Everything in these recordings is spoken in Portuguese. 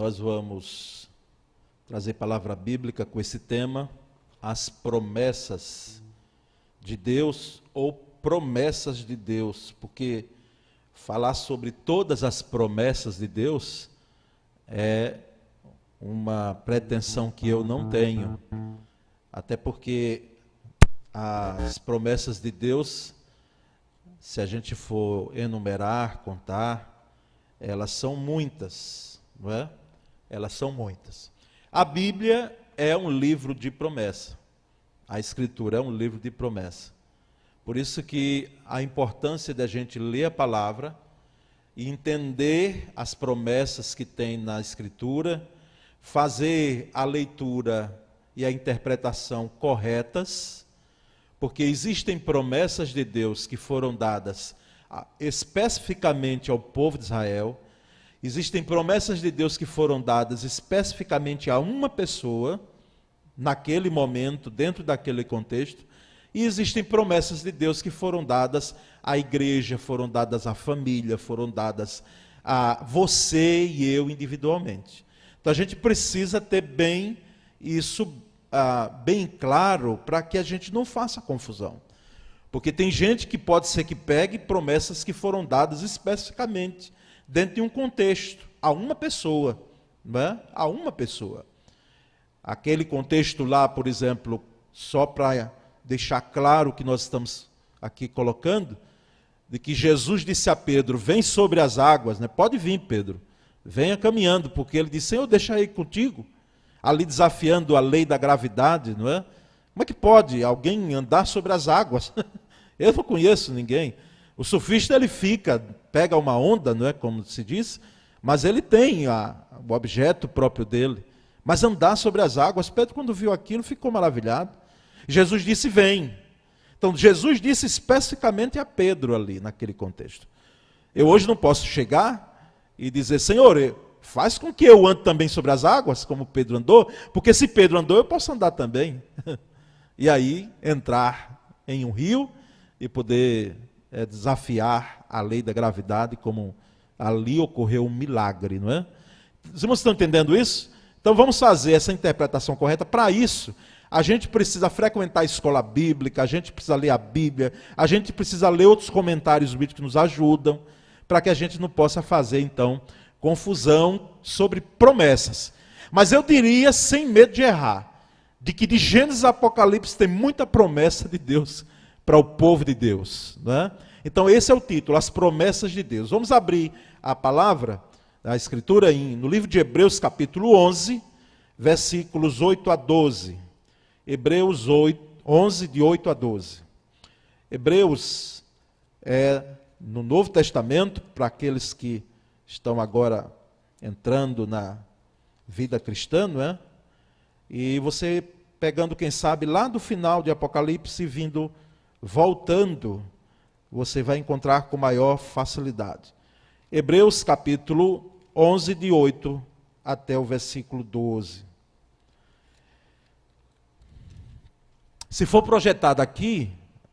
nós vamos trazer palavra bíblica com esse tema, as promessas de Deus ou promessas de Deus, porque falar sobre todas as promessas de Deus é uma pretensão que eu não tenho, até porque as promessas de Deus, se a gente for enumerar, contar, elas são muitas, não é? Elas são muitas. A Bíblia é um livro de promessa. A Escritura é um livro de promessa. Por isso que a importância da gente ler a palavra e entender as promessas que tem na Escritura, fazer a leitura e a interpretação corretas, porque existem promessas de Deus que foram dadas especificamente ao povo de Israel, existem promessas de Deus que foram dadas especificamente a uma pessoa, naquele momento, dentro daquele contexto, e existem promessas de Deus que foram dadas à igreja, foram dadas à família, foram dadas a você e eu individualmente. Então a gente precisa ter bem isso bem claro para que a gente não faça confusão. Porque tem gente que pode ser que pegue promessas que foram dadas especificamente dentro de um contexto, a uma pessoa, não é? A uma pessoa. Aquele contexto lá, por exemplo, só para deixar claro o que nós estamos aqui colocando, de que Jesus disse a Pedro, vem sobre as águas, né? Pode vir, Pedro, venha caminhando, porque ele disse, Senhor, deixa eu ir contigo, ali desafiando a lei da gravidade, não é? Como é que pode alguém andar sobre as águas? Eu não conheço ninguém. O surfista, ele pega uma onda, não é, como se diz, mas ele tem o objeto próprio dele. Mas andar sobre as águas, Pedro, quando viu aquilo, ficou maravilhado. Jesus disse, vem. Então, Jesus disse especificamente a Pedro ali, naquele contexto. Eu hoje não posso chegar e dizer, Senhor, faz com que eu ande também sobre as águas, como Pedro andou, porque se Pedro andou, eu posso andar também. E aí, entrar em um rio e poder desafiar a lei da gravidade, como ali ocorreu um milagre, não é? Os irmãos estão entendendo isso? Então vamos fazer essa interpretação correta. Para isso, a gente precisa frequentar a escola bíblica, a gente precisa ler a Bíblia, a gente precisa ler outros comentários bíblicos que nos ajudam, para que a gente não possa fazer, então, confusão sobre promessas. Mas eu diria, sem medo de errar, de que de Gênesis a Apocalipse tem muita promessa de Deus para o povo de Deus, né? Então esse é o título, as promessas de Deus. Vamos abrir a palavra, a Escritura, no livro de Hebreus, capítulo 11, versículos 8 a 12. Hebreus 11, de 8 a 12. Hebreus é no Novo Testamento, para aqueles que estão agora entrando na vida cristã, não é? E você pegando, quem sabe, lá do final de Apocalipse e voltando, você vai encontrar com maior facilidade. Hebreus capítulo 11, de 8 até o versículo 12. Se for projetado aqui,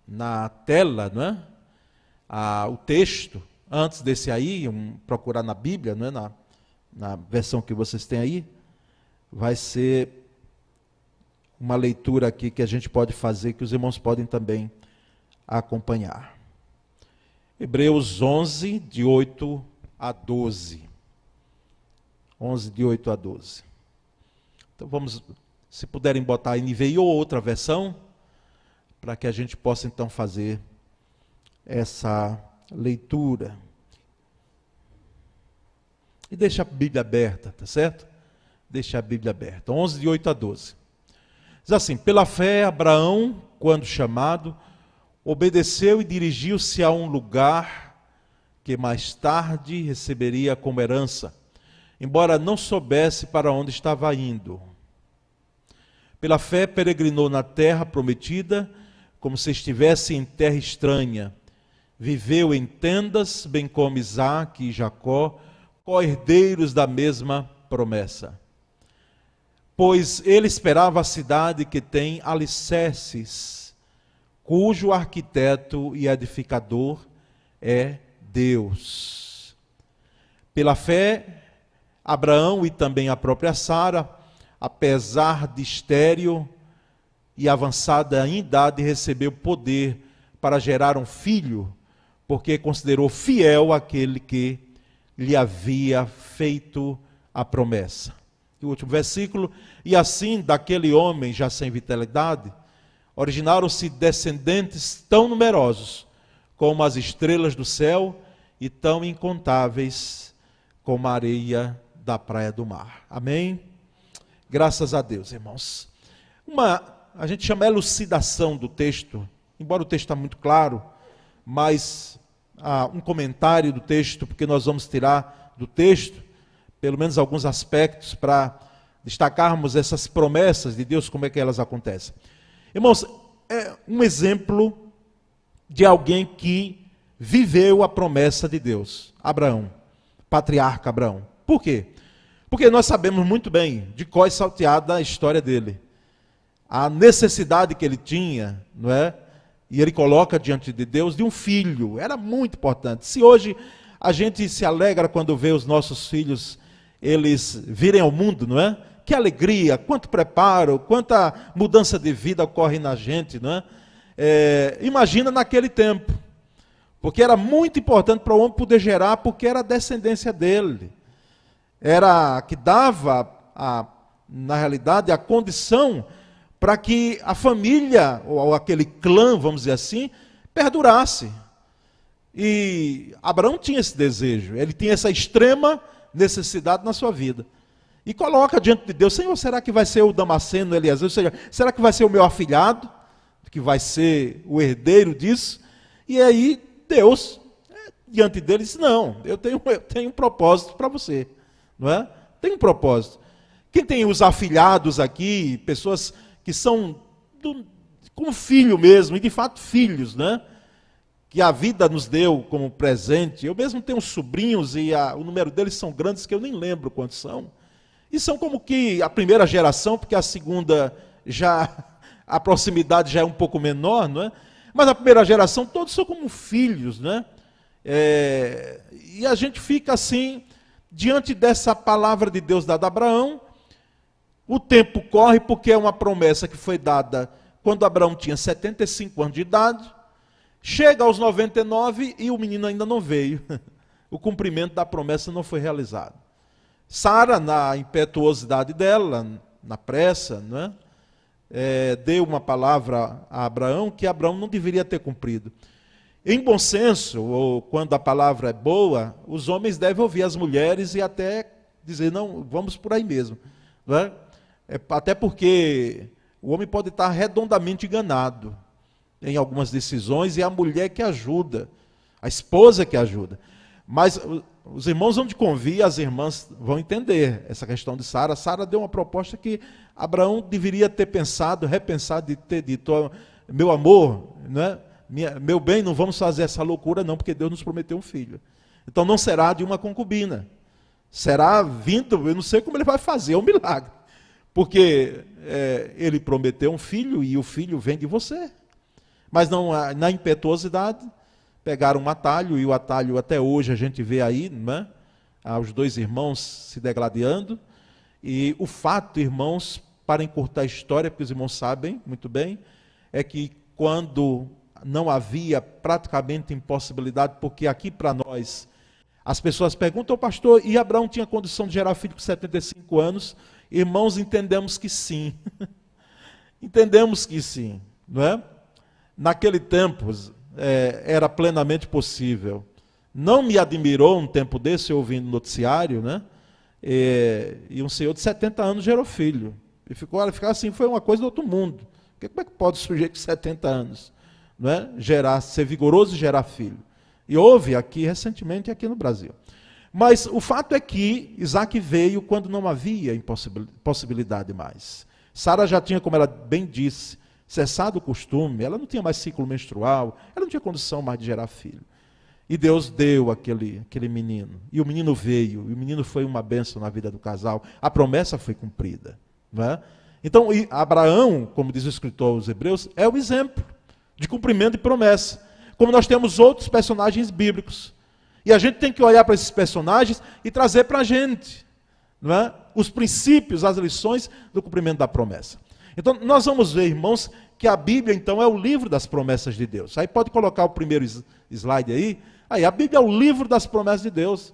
na tela, não é? O texto, antes desse aí, procurar na Bíblia, não é? Na versão que vocês têm aí, vai ser uma leitura aqui que a gente pode fazer, que os irmãos podem também acompanhar. Hebreus 11, de 8 a 12. 11, de 8 a 12. Então vamos, se puderem botar NVI ou outra versão, para que a gente possa então fazer essa leitura. E deixa a Bíblia aberta, tá certo? Deixa a Bíblia aberta. 11, de 8 a 12. Diz assim, pela fé, Abraão, quando chamado, obedeceu e dirigiu-se a um lugar que mais tarde receberia como herança, embora não soubesse para onde estava indo. Pela fé, peregrinou na terra prometida, como se estivesse em terra estranha. Viveu em tendas, bem como Isaque e Jacó, co-herdeiros da mesma promessa. Pois ele esperava a cidade que tem alicerces, cujo arquiteto e edificador é Deus. Pela fé, Abraão e também a própria Sara, apesar de estéril e avançada em idade, recebeu poder para gerar um filho, porque considerou fiel aquele que lhe havia feito a promessa. E o último versículo: e assim daquele homem já sem vitalidade, originaram-se descendentes tão numerosos como as estrelas do céu e tão incontáveis como a areia da praia do mar. Amém? Graças a Deus, irmãos. A gente chama elucidação do texto, embora o texto está muito claro, mas um comentário do texto, porque nós vamos tirar do texto pelo menos alguns aspectos para destacarmos essas promessas de Deus, como é que elas acontecem. Irmãos, é um exemplo de alguém que viveu a promessa de Deus. Abraão, patriarca Abraão. Por quê? Porque nós sabemos muito bem, de cor salteada, a história dele. A necessidade que ele tinha, não é? E ele coloca diante de Deus de um filho. Era muito importante. Se hoje a gente se alegra quando vê os nossos filhos, eles virem ao mundo, não é? Que alegria, quanto preparo, quanta mudança de vida ocorre na gente, não é? Imagina naquele tempo. Porque era muito importante para o homem poder gerar, porque era a descendência dele. Era que dava, na realidade, a condição para que a família, ou aquele clã, vamos dizer assim, perdurasse. E Abraão tinha esse desejo, ele tinha essa extrema necessidade na sua vida. E coloca diante de Deus: Senhor, será que vai ser o Damasceno, Eliezer? Ou seja, será que vai ser o meu afilhado, que vai ser o herdeiro disso? E aí Deus, diante dele, disse: não, eu tenho um propósito para você. Não é? Tem um propósito. Quem tem os afilhados aqui, pessoas que são como filho mesmo, e de fato filhos, né? Que a vida nos deu como presente. Eu mesmo tenho sobrinhos e o número deles são grandes, que eu nem lembro quantos são. E são como que a primeira geração, porque a segunda a proximidade já é um pouco menor, não é? Mas a primeira geração todos são como filhos, né? E a gente fica assim, diante dessa palavra de Deus dada a Abraão. O tempo corre, porque é uma promessa que foi dada quando Abraão tinha 75 anos de idade. Chega aos 99 e o menino ainda não veio. O cumprimento da promessa não foi realizado. Sara, na impetuosidade dela, na pressa, né, deu uma palavra a Abraão que Abraão não deveria ter cumprido. Em bom senso, ou quando a palavra é boa, os homens devem ouvir as mulheres e até dizer: não, vamos por aí mesmo. Não é? Até porque o homem pode estar redondamente enganado em algumas decisões, e é a mulher que ajuda, a esposa que ajuda. Mas os irmãos vão de convir, as irmãs vão entender essa questão de Sara. Sara deu uma proposta que Abraão deveria ter pensado, repensado, de ter dito: meu amor, né? Meu bem, não vamos fazer essa loucura não, porque Deus nos prometeu um filho. Então não será de uma concubina. Será vindo, eu não sei como ele vai fazer, é um milagre. Porque ele prometeu um filho e o filho vem de você. Mas não, na impetuosidade, pegaram um atalho, e o atalho até hoje a gente vê aí, né? Os dois irmãos se degladiando. E o fato, irmãos, para encurtar a história, porque os irmãos sabem muito bem, é que quando não havia praticamente impossibilidade, porque aqui para nós, as pessoas perguntam: pastor, e Abraão tinha condição de gerar filho com 75 anos? Irmãos, entendemos que sim. Entendemos que sim, não é? Naquele tempo, era plenamente possível. Não me admirou um tempo desse, eu ouvindo no noticiário, né? E um senhor de 70 anos gerou filho. E ficava assim, foi uma coisa do outro mundo. Como é que pode um sujeito de 70 anos, não é? Ser vigoroso e gerar filho? E houve aqui recentemente, aqui no Brasil. Mas o fato é que Isaac veio quando não havia possibilidade mais. Sara já tinha, como ela bem disse, cessado o costume, ela não tinha mais ciclo menstrual, ela não tinha condição mais de gerar filho. E Deus deu aquele menino, e o menino veio, e o menino foi uma bênção na vida do casal, a promessa foi cumprida. Não é? Então, Abraão, como diz o escritor aos Hebreus, é o exemplo de cumprimento de promessa. Como nós temos outros personagens bíblicos. E a gente tem que olhar para esses personagens e trazer para a gente. não é? Os princípios, as lições do cumprimento da promessa. Então, nós vamos ver, irmãos, que a Bíblia, então, é o livro das promessas de Deus. Aí pode colocar o primeiro slide aí. Aí, a Bíblia é o livro das promessas de Deus.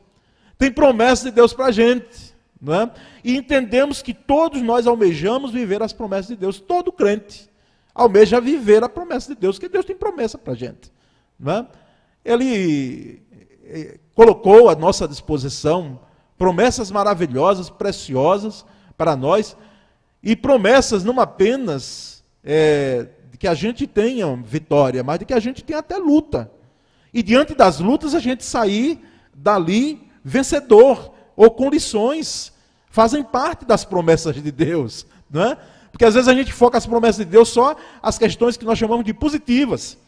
Tem promessas de Deus para a gente, não é? E entendemos que todos nós almejamos viver as promessas de Deus. Todo crente almeja viver a promessa de Deus, que Deus tem promessa para a gente, não é? Ele colocou à nossa disposição promessas maravilhosas, preciosas para nós, e promessas não apenas de que a gente tenha vitória, mas de que a gente tenha até luta. E diante das lutas a gente sair dali vencedor, ou com lições, fazem parte das promessas de Deus, não é? Porque às vezes a gente foca as promessas de Deus só as questões que nós chamamos de positivas.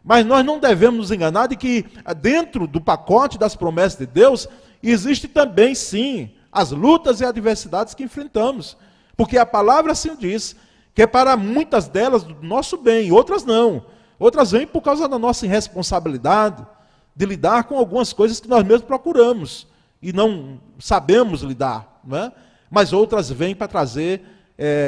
Mas nós não devemos nos enganar de que dentro do pacote das promessas de Deus, existe também, sim, as lutas e adversidades que enfrentamos. Porque a palavra assim diz, que é para muitas delas do nosso bem, outras não. Outras vêm por causa da nossa irresponsabilidade, de lidar com algumas coisas que nós mesmos procuramos e não sabemos lidar, não é? Mas outras vêm para trazer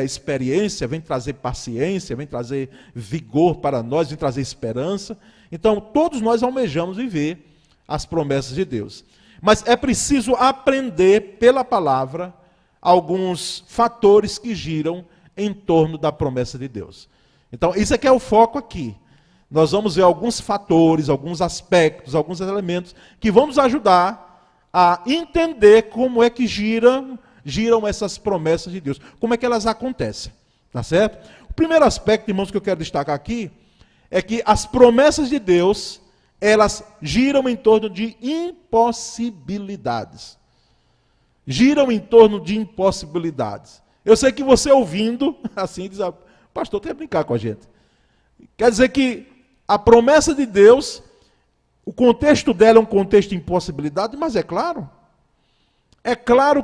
experiência, vêm trazer paciência, vêm trazer vigor para nós, vêm trazer esperança. Então, todos nós almejamos viver as promessas de Deus. Mas é preciso aprender pela palavra alguns fatores que giram em torno da promessa de Deus. Então, isso é que é o foco aqui. Nós vamos ver alguns fatores, alguns aspectos, alguns elementos que vão nos ajudar a entender como é que giram essas promessas de Deus, como é que elas acontecem, tá certo? O primeiro aspecto, irmãos, que eu quero destacar aqui, é que as promessas de Deus, elas giram em torno de impossibilidades. Giram em torno de impossibilidades. Eu sei que você ouvindo, assim, diz, pastor, tem que brincar com a gente. Quer dizer que a promessa de Deus, o contexto dela é um contexto de impossibilidade, mas é claro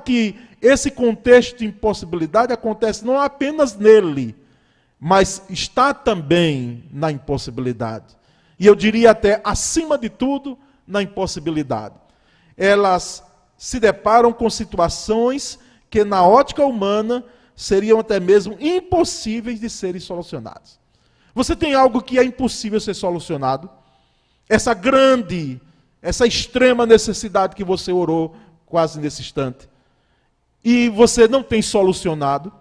que esse contexto de impossibilidade acontece não apenas nele, mas está também na impossibilidade. E eu diria até, acima de tudo, na impossibilidade. Elas se deparam com situações que, na ótica humana, seriam até mesmo impossíveis de serem solucionadas. Você tem algo que é impossível ser solucionado? Essa extrema necessidade que você orou quase nesse instante, e você não tem solucionado,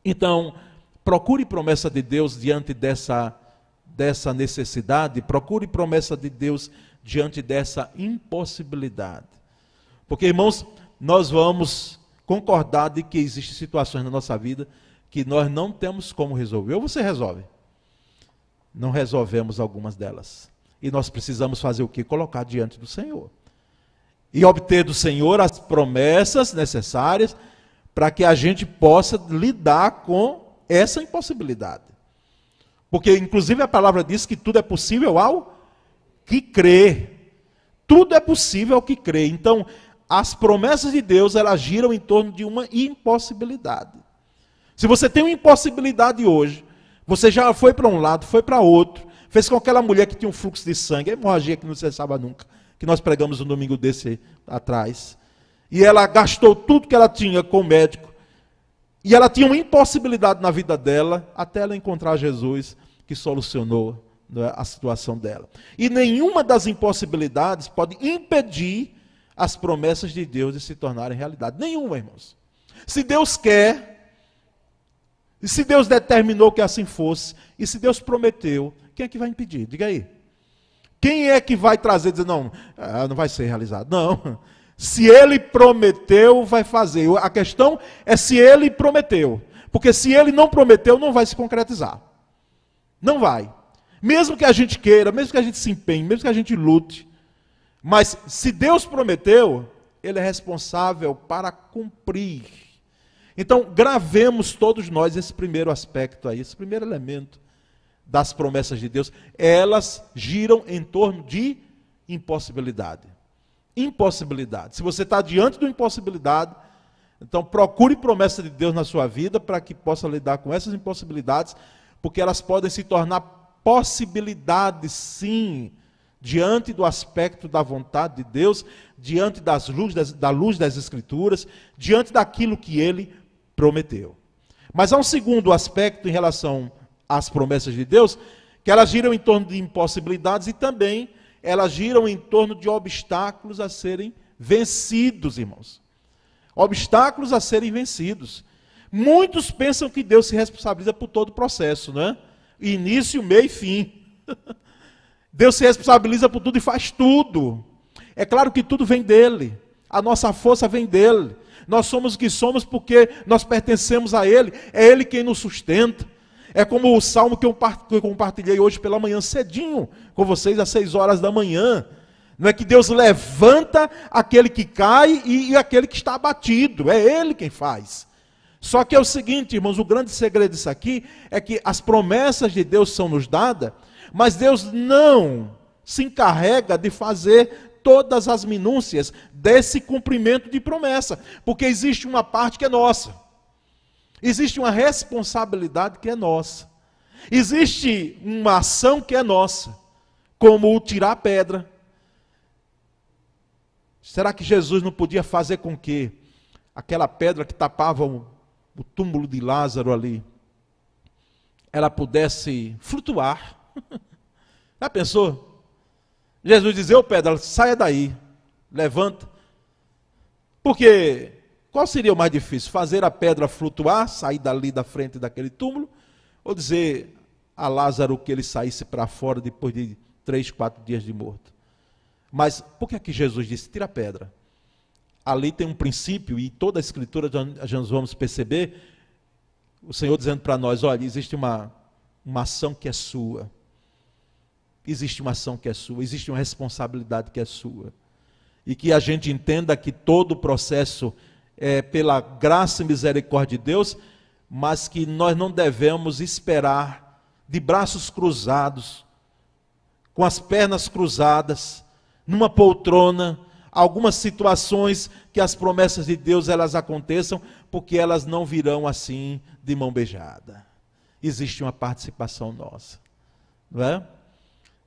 então, procure promessa de Deus diante dessa necessidade, procure promessa de Deus diante dessa impossibilidade. Porque, irmãos, nós vamos concordar de que existem situações na nossa vida que nós não temos como resolver. Ou você resolve. Não resolvemos algumas delas. E nós precisamos fazer o quê? Colocar diante do Senhor. E obter do Senhor as promessas necessárias para que a gente possa lidar com essa impossibilidade. Porque, inclusive, a palavra diz que tudo é possível ao que crê. Tudo é possível ao que crê. Então, as promessas de Deus, elas giram em torno de uma impossibilidade. Se você tem uma impossibilidade hoje, você já foi para um lado, foi para outro, fez com aquela mulher que tinha um fluxo de sangue, a hemorragia que não cessava nunca, que nós pregamos um domingo desse atrás, e ela gastou tudo que ela tinha com o médico, e ela tinha uma impossibilidade na vida dela, até ela encontrar Jesus, que solucionou, né, a situação dela. E nenhuma das impossibilidades pode impedir as promessas de Deus de se tornarem realidade. Nenhuma, irmãos. Se Deus quer, e se Deus determinou que assim fosse, e se Deus prometeu, quem é que vai impedir? Diga aí. Quem é que vai trazer, dizer, não vai ser realizado? Não. Se Ele prometeu, vai fazer. A questão é se Ele prometeu. Porque se Ele não prometeu, não vai se concretizar. Não vai. Mesmo que a gente queira, mesmo que a gente se empenhe, mesmo que a gente lute, mas se Deus prometeu, Ele é responsável para cumprir. Então, gravemos todos nós esse primeiro aspecto aí, esse primeiro elemento das promessas de Deus. Elas giram em torno de impossibilidade. Impossibilidade. Se você está diante de uma impossibilidade, então procure promessa de Deus na sua vida para que possa lidar com essas impossibilidades, porque elas podem se tornar possibilidades, sim, diante do aspecto da vontade de Deus, diante da luz das Escrituras, diante daquilo que ele prometeu. Mas há um segundo aspecto em relação às promessas de Deus, que elas giram em torno de impossibilidades e também elas giram em torno de obstáculos a serem vencidos, irmãos. Obstáculos a serem vencidos. Muitos pensam que Deus se responsabiliza por todo o processo, né? Início, meio e fim. Deus se responsabiliza por tudo e faz tudo. É claro que tudo vem dele. A nossa força vem dele. Nós somos o que somos porque nós pertencemos a ele. É ele quem nos sustenta. É como o salmo que eu compartilhei hoje pela manhã cedinho com vocês às 6 horas da manhã. Não é que Deus levanta aquele que cai e aquele que está abatido. É ele quem faz. Só que é o seguinte, irmãos, o grande segredo disso aqui é que as promessas de Deus são nos dadas, mas Deus não se encarrega de fazer todas as minúcias desse cumprimento de promessa, porque existe uma parte que é nossa, existe uma responsabilidade que é nossa, existe uma ação que é nossa, como o tirar a pedra. Será que Jesus não podia fazer com que aquela pedra que tapava o túmulo de Lázaro ali, ela pudesse flutuar? Já pensou? Jesus dizia: ô pedra, saia daí, levanta. Porque qual seria o mais difícil? Fazer a pedra flutuar, sair dali da frente daquele túmulo, ou dizer a Lázaro que ele saísse para fora depois de 3, 4 dias de morto? Mas por que aqui Jesus disse: tira a pedra? Ali tem um princípio, e toda a Escritura nós vamos perceber, o Senhor dizendo para nós: olha, existe uma ação que é sua, existe uma ação que é sua, existe uma responsabilidade que é sua, e que a gente entenda que todo o processo é pela graça e misericórdia de Deus, mas que nós não devemos esperar de braços cruzados, com as pernas cruzadas, numa poltrona, algumas situações que as promessas de Deus elas aconteçam, porque elas não virão assim de mão beijada. Existe uma participação nossa, não é?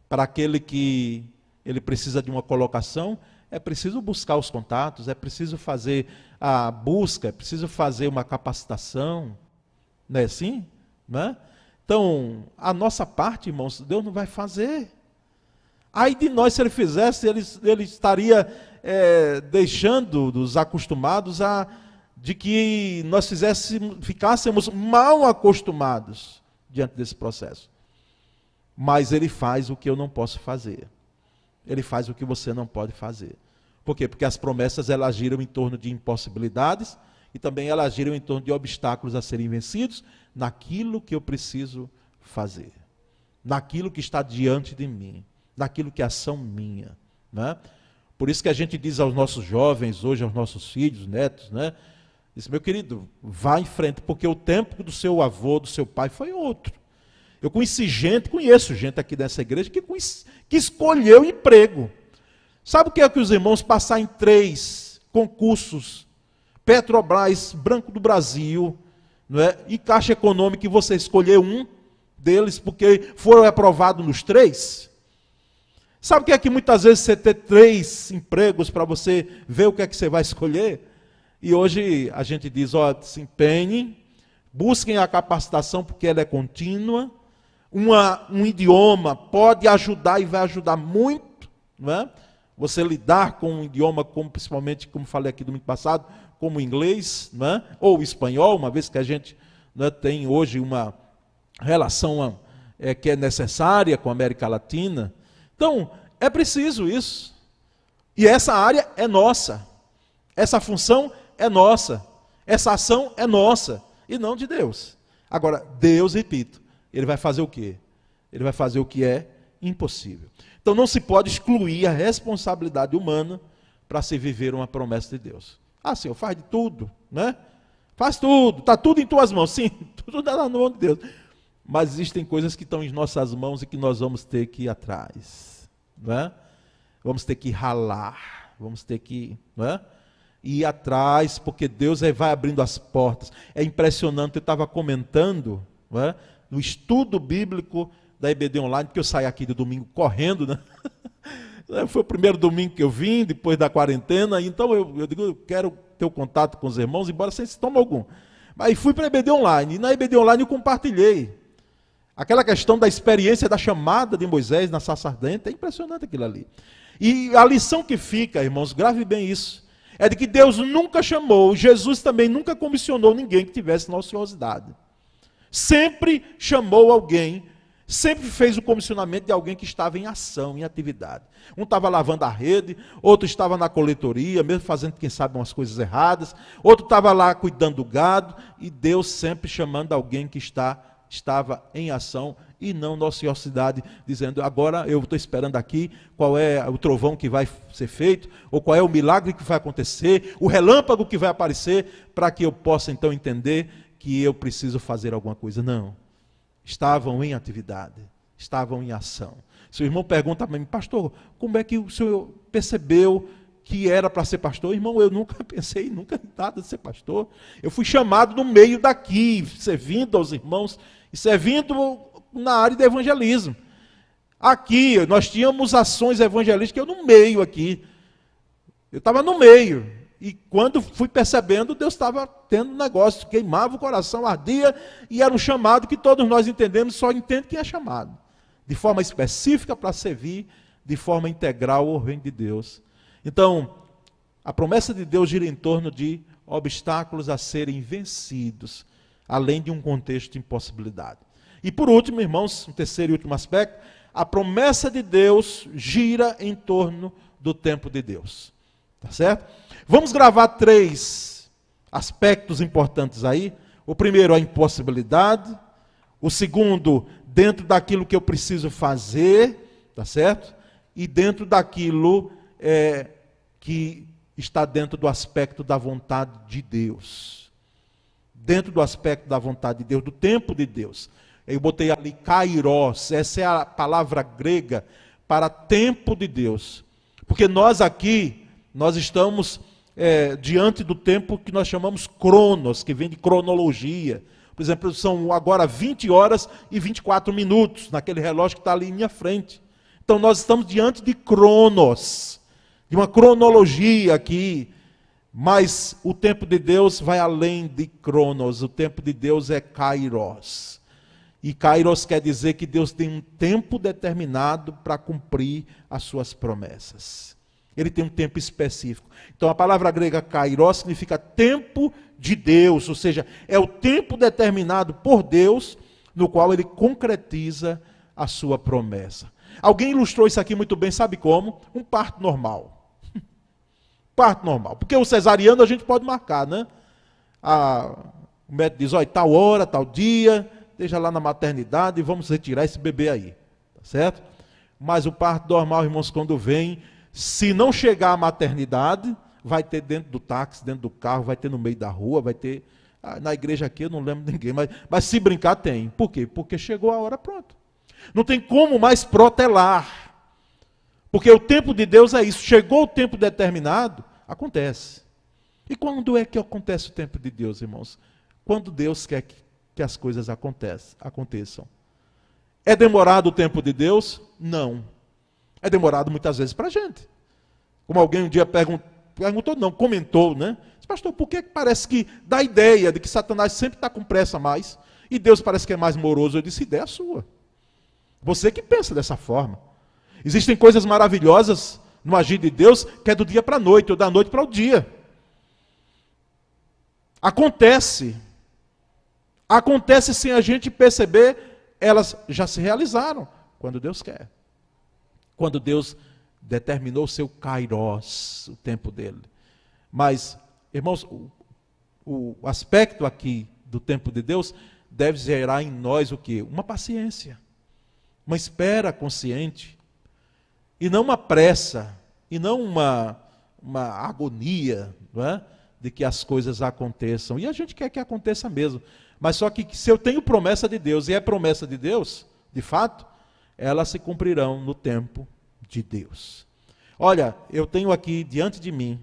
Para aquele que ele precisa de uma colocação, é preciso buscar os contatos, é preciso fazer a busca, é preciso fazer uma capacitação, não é assim? Não é? Então, a nossa parte, irmãos, Deus não vai fazer. Aí de nós, se ele fizesse, ele estaria deixando os acostumados de que nós ficássemos mal acostumados diante desse processo. Mas ele faz o que eu não posso fazer. Ele faz o que você não pode fazer. Por quê? Porque as promessas elas giram em torno de impossibilidades e também elas giram em torno de obstáculos a serem vencidos naquilo que eu preciso fazer, naquilo que está diante de mim, naquilo que é ação minha, né? Por isso que a gente diz aos nossos jovens, hoje aos nossos filhos, netos, né? Diz: meu querido, vá em frente, porque o tempo do seu avô, do seu pai foi outro. Eu conheço gente aqui dessa igreja que escolheu emprego. Sabe o que é que os irmãos passar em 3 concursos, Petrobras, Banco do Brasil, não é? E Caixa Econômica, e você escolheu um deles porque foram aprovados nos 3? Sabe o que é que muitas vezes você ter 3 empregos para você ver o que é que você vai escolher? E hoje a gente diz: ó, se empenhem, busquem a capacitação porque ela é contínua. Um idioma pode ajudar e vai ajudar muito, não é? Você lidar com um idioma, principalmente, como falei aqui domingo passado, como o inglês, não é? Ou o espanhol, uma vez que a gente, não é, tem hoje uma relação que é necessária com a América Latina. Então, é preciso isso. E essa área é nossa. Essa função é nossa. Essa ação é nossa. E não de Deus. Agora, Deus, repito, ele vai fazer o quê? Ele vai fazer o que é impossível. Então, não se pode excluir a responsabilidade humana para se viver uma promessa de Deus. Ah, Senhor, faz de tudo, né? Faz tudo, está tudo em tuas mãos. Sim, tudo está na mão de Deus. Mas existem coisas que estão em nossas mãos e que nós vamos ter que ir atrás, não é? Vamos ter que ralar, vamos ter que, não é? Ir atrás, porque Deus vai abrindo as portas. É impressionante, eu estava comentando, não é? No estudo bíblico da IBD Online, porque eu saí aqui do domingo correndo, né? Foi o primeiro domingo que eu vim, depois da quarentena, então eu digo, eu quero ter o contato com os irmãos, embora sem sintoma algum. Mas fui para a EBD Online, e na EBD Online eu compartilhei aquela questão da experiência da chamada de Moisés na sarça ardente, é impressionante aquilo ali. E a lição que fica, irmãos, grave bem isso, é de que Deus nunca chamou, Jesus também nunca comissionou ninguém que tivesse na ociosidade. Sempre chamou alguém, sempre fez o comissionamento de alguém que estava em ação, em atividade. Um estava lavando a rede, outro estava na coletoria, mesmo fazendo, quem sabe, umas coisas erradas, outro estava lá cuidando do gado, e Deus sempre chamando alguém que estava em ação, e não na ociosidade, dizendo, agora eu estou esperando aqui, qual é o trovão que vai ser feito, ou qual é o milagre que vai acontecer, o relâmpago que vai aparecer, para que eu possa então entender que eu preciso fazer alguma coisa. Não. Estavam em atividade, estavam em ação. Se o irmão pergunta para mim, pastor, como é que o senhor percebeu que era para ser pastor? Irmão, eu nunca pensei, nunca em nada de ser pastor. Eu fui chamado no meio daqui, servindo aos irmãos, e servindo na área de evangelismo. Aqui, nós tínhamos ações evangelísticas, eu no meio aqui. Eu estava no meio. E quando fui percebendo, Deus estava tendo um negócio, queimava o coração, ardia, e era um chamado que todos nós entendemos, só entende quem é chamado. De forma específica para servir, de forma integral ao reino de Deus. Então, a promessa de Deus gira em torno de obstáculos a serem vencidos, além de um contexto de impossibilidade. E por último, irmãos, um terceiro e último aspecto, a promessa de Deus gira em torno do tempo de Deus. Tá certo? Vamos gravar 3 aspectos importantes aí. O primeiro, a impossibilidade. O segundo, dentro daquilo que eu preciso fazer, tá certo? E dentro daquilo que está dentro do aspecto da vontade de Deus. Dentro do aspecto da vontade de Deus, do tempo de Deus. Eu botei ali kairos, essa é a palavra grega para tempo de Deus. Porque nós aqui, nós estamos diante do tempo que nós chamamos cronos, que vem de cronologia. Por exemplo, são agora 20 horas e 24 minutos, naquele relógio que está ali em minha frente. Então nós estamos diante de cronos, de uma cronologia aqui, mas o tempo de Deus vai além de cronos, o tempo de Deus é kairos. E kairos quer dizer que Deus tem um tempo determinado para cumprir as suas promessas. Ele tem um tempo específico. Então a palavra grega kairos significa tempo de Deus, ou seja, é o tempo determinado por Deus no qual ele concretiza a sua promessa. Alguém ilustrou isso aqui muito bem, sabe como? Um parto normal. Parto normal. Porque o cesariano a gente pode marcar, né? O médico diz, olha, tal hora, tal dia, esteja lá na maternidade e vamos retirar esse bebê aí. Tá certo? Mas o parto normal, irmãos, quando vem, se não chegar à maternidade, vai ter dentro do táxi, dentro do carro, vai ter no meio da rua, vai ter... na igreja aqui eu não lembro de ninguém, mas se brincar tem. Por quê? Porque chegou a hora, pronto. Não tem como mais protelar. Porque o tempo de Deus é isso. Chegou o tempo determinado, acontece. E quando é que acontece o tempo de Deus, irmãos? Quando Deus quer que as coisas aconteçam. É demorado o tempo de Deus? Não. É demorado muitas vezes para a gente. Como alguém um dia perguntou, não, comentou, né? Pastor, por que parece que dá a ideia de que Satanás sempre está com pressa a mais e Deus parece que é mais moroso? Eu disse, ideia sua. Você que pensa dessa forma. Existem coisas maravilhosas no agir de Deus que é do dia para a noite, ou da noite para o dia. Acontece sem a gente perceber, elas já se realizaram, quando Deus quer. Quando Deus determinou o seu kairos, o tempo dele. Mas, irmãos, o aspecto aqui do tempo de Deus deve gerar em nós o quê? Uma paciência, uma espera consciente, e não uma pressa, e não uma agonia, não é? De que as coisas aconteçam. E a gente quer que aconteça mesmo. Mas só que se eu tenho promessa de Deus, e é promessa de Deus, de fato, elas se cumprirão no tempo de Deus. Olha, eu tenho aqui diante de mim,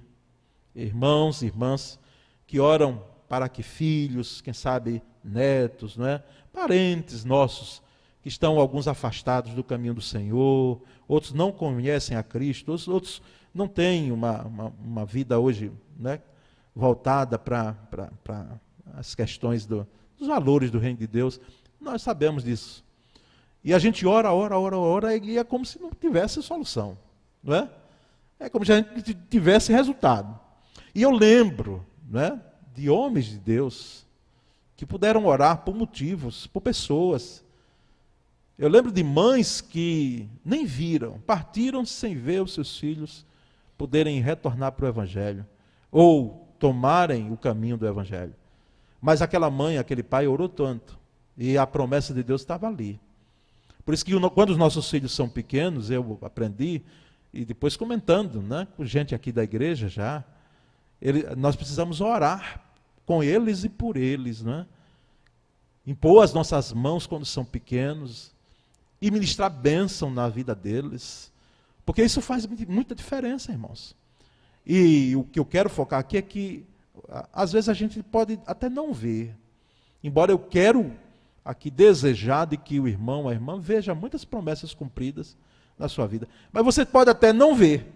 irmãos e irmãs, que oram para que filhos, quem sabe netos, não é? Parentes nossos, que estão alguns afastados do caminho do Senhor, outros não conhecem a Cristo, outros não têm uma vida hoje, né, voltada para as questões dos valores do reino de Deus. Nós sabemos disso. E a gente ora, e é como se não tivesse solução. Não é? É como se a gente tivesse resultado. E eu lembro, né, de homens de Deus que puderam orar por motivos, por pessoas. Eu lembro de mães que nem viram, partiram sem ver os seus filhos poderem retornar para o Evangelho, ou tomarem o caminho do Evangelho. Mas aquela mãe, aquele pai orou tanto, e a promessa de Deus estava ali. Por isso que quando os nossos filhos são pequenos, eu aprendi, e depois comentando, né, com gente aqui da igreja já, nós precisamos orar com eles e por eles, né? Impor as nossas mãos quando são pequenos e ministrar bênção na vida deles, porque isso faz muita diferença, irmãos. E o que eu quero focar aqui é que às vezes a gente pode até não ver, embora eu quero aqui desejar de que o irmão, a irmã veja muitas promessas cumpridas na sua vida, mas você pode até não ver,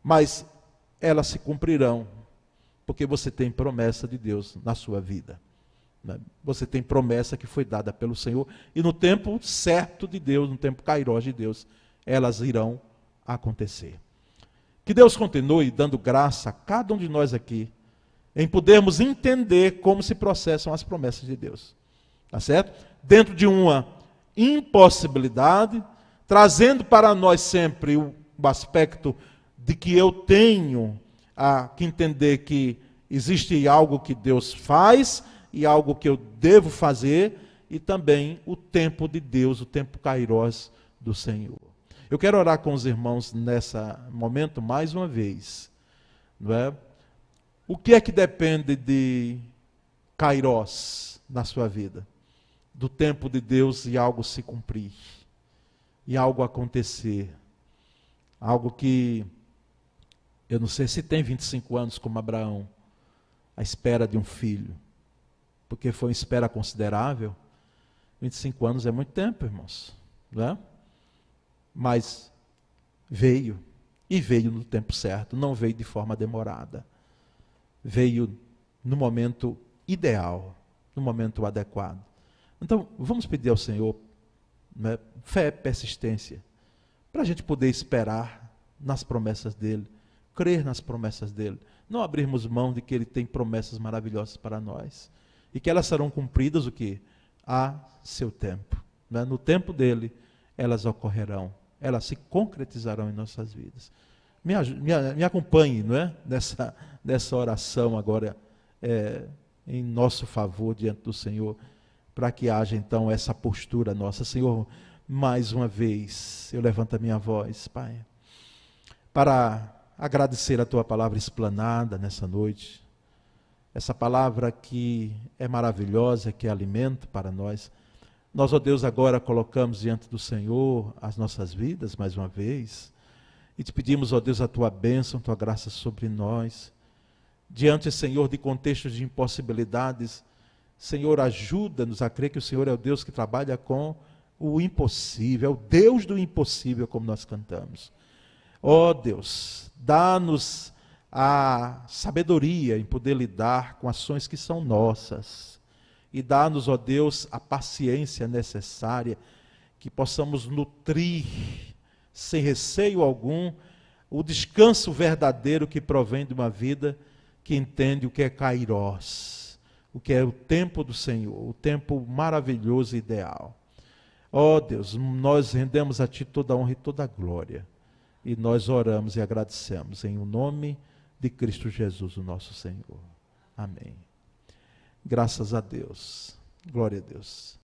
mas elas se cumprirão, porque você tem promessa de Deus na sua vida. Você tem promessa que foi dada pelo Senhor, e no tempo certo de Deus, no tempo kairós de Deus, elas irão acontecer. Que Deus continue dando graça a cada um de nós aqui, em podermos entender como se processam as promessas de Deus. Tá certo? Dentro de uma impossibilidade, trazendo para nós sempre o aspecto de que eu tenho que entender que existe algo que Deus faz e algo que eu devo fazer, e também o tempo de Deus, o tempo kairós do Senhor. Eu quero orar com os irmãos nesse momento mais uma vez. Não é? O que é que depende de kairós na sua vida? Do tempo de Deus e algo se cumprir, e algo acontecer. Algo que, eu não sei se tem 25 anos como Abraão, à espera de um filho, porque foi uma espera considerável. 25 anos é muito tempo, irmãos, não é? Mas veio, e veio no tempo certo, não veio de forma demorada. Veio no momento ideal, no momento adequado. Então, vamos pedir ao Senhor, né, fé e persistência, para a gente poder esperar nas promessas dEle, crer nas promessas dEle, não abrirmos mão de que Ele tem promessas maravilhosas para nós, e que elas serão cumpridas o quê? A seu tempo. Né? No tempo dEle, elas ocorrerão, elas se concretizarão em nossas vidas. Me acompanhe, não é? nessa oração agora, em nosso favor diante do Senhor, para que haja então essa postura nossa. Senhor, mais uma vez, eu levanto a minha voz, Pai, para agradecer a Tua palavra explanada nessa noite, essa palavra que é maravilhosa, que é alimento para nós. Nós, ó Deus, agora colocamos diante do Senhor as nossas vidas, mais uma vez, e te pedimos, ó Deus, a Tua bênção, Tua graça sobre nós, diante, Senhor, de contextos de impossibilidades. Senhor, ajuda-nos a crer que o Senhor é o Deus que trabalha com o impossível, é o Deus do impossível, como nós cantamos. Ó Deus, dá-nos a sabedoria em poder lidar com ações que são nossas. E dá-nos, ó Deus, a paciência necessária, que possamos nutrir, sem receio algum, o descanso verdadeiro que provém de uma vida que entende o que é kairós, o que é o tempo do Senhor, o tempo maravilhoso e ideal. Ó Deus, nós rendemos a Ti toda a honra e toda a glória, e nós oramos e agradecemos em o nome de Cristo Jesus, o nosso Senhor. Amém. Graças a Deus. Glória a Deus.